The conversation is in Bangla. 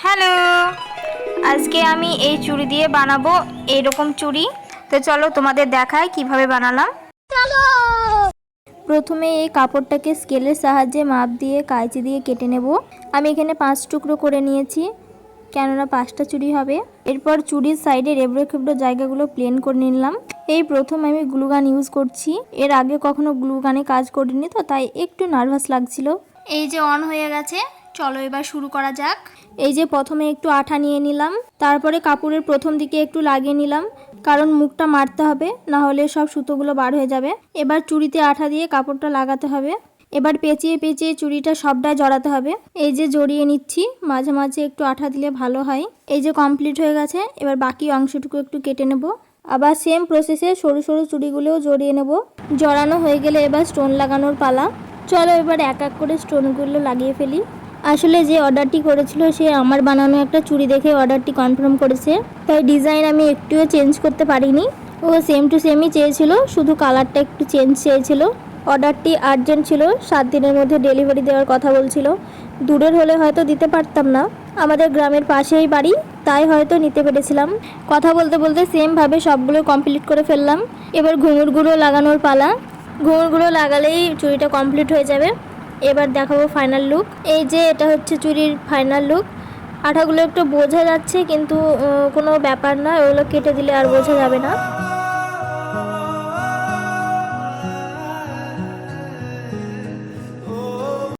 হ্যালো, আজকে আমি এই চুড়ি দিয়ে বানাবো এইরকম চুড়ি। তো চলো তোমাদের দেখাই কিভাবে বানালাম। প্রথমে এই কাপড়টাকে স্কেলের সাহায্যে মাপ দিয়ে কাঁচি দিয়ে কেটে নেব। আমি এখানে 5 টুকরো করে নিয়েছি, কেননা 5টা চুড়ি হবে। এরপর চুড়ির সাইডে এবড়ো খেবড়ো জায়গাগুলো প্লেন করে নিলাম। এই প্রথম আমি গ্লুগান ইউজ করছি, এর আগে কখনো গ্লুগানে কাজ করিনি, তো তাই একটু নার্ভাস লাগছিল। এই যে অন হয়ে গেছে, চলো এবার শুরু করা যাক। এই যে প্রথমে একটু আঠা নিয়ে নিলাম, তারপরে কাপড়ের প্রথম দিকে একটু লাগিয়ে নিলাম, কারণ মুখটা মারতে হবে, না হলে সব সুতোগুলো বার হয়ে যাবে। এবার চুড়িতে আঠা দিয়ে কাপড়টা লাগাতে হবে। এবার পেঁচিয়ে পেঁচিয়ে চুড়িটা সবটাই জড়াতে হবে। এই যে জড়িয়ে নিচ্ছি, মাঝে মাঝে একটু আঠা দিলে ভালো হয়। এই যে কমপ্লিট হয়ে গেছে, এবার বাকি অংশটুকু একটু কেটে নেব। আবার সেম প্রসেসে সরু সরু চুড়িগুলোও জড়িয়ে নেব। জড়ানো হয়ে গেলে এবার স্টোন লাগানোর পালা। চলো এবার এক এক করে স্টোনগুলো লাগিয়ে ফেলি। আসলে যে অর্ডারটি করেছিল সে আমার বানানো একটা চুড়ি দেখে অর্ডারটি কনফার্ম করেছে, তাই ডিজাইন আমি একটুও চেঞ্জ করতে পারিনি। ও সেম টু সেমই চেয়েছিল, শুধু কালারটা একটু চেঞ্জ চেয়েছিল। অর্ডারটি আর্জেন্ট ছিল, 7 দিনের মধ্যে ডেলিভারি দেওয়ার কথা বলছিল। দূরের হলে হয়তো দিতে পারতাম না, আমাদের গ্রামের পাশেই বাড়ি, তাই হয়তো নিতে পেরেছিলাম। কথা বলতে বলতে সেমভাবে সবগুলো কমপ্লিট করে ফেললাম। এবার ঘুঙুরগুলো লাগানোর পালা। ঘুঙুরগুলো লাগালেই চুড়িটা কমপ্লিট হয়ে যাবে। এবার দেখাবো ফাইনাল লুক। এই যে এটা হচ্ছে চুড়ির ফাইনাল লুক। আঠাগুলো একটু বোঝা যাচ্ছে, কিন্তু কোনো ব্যাপার না, ওগুলো কেটে দিলে আর বোঝা যাবে না।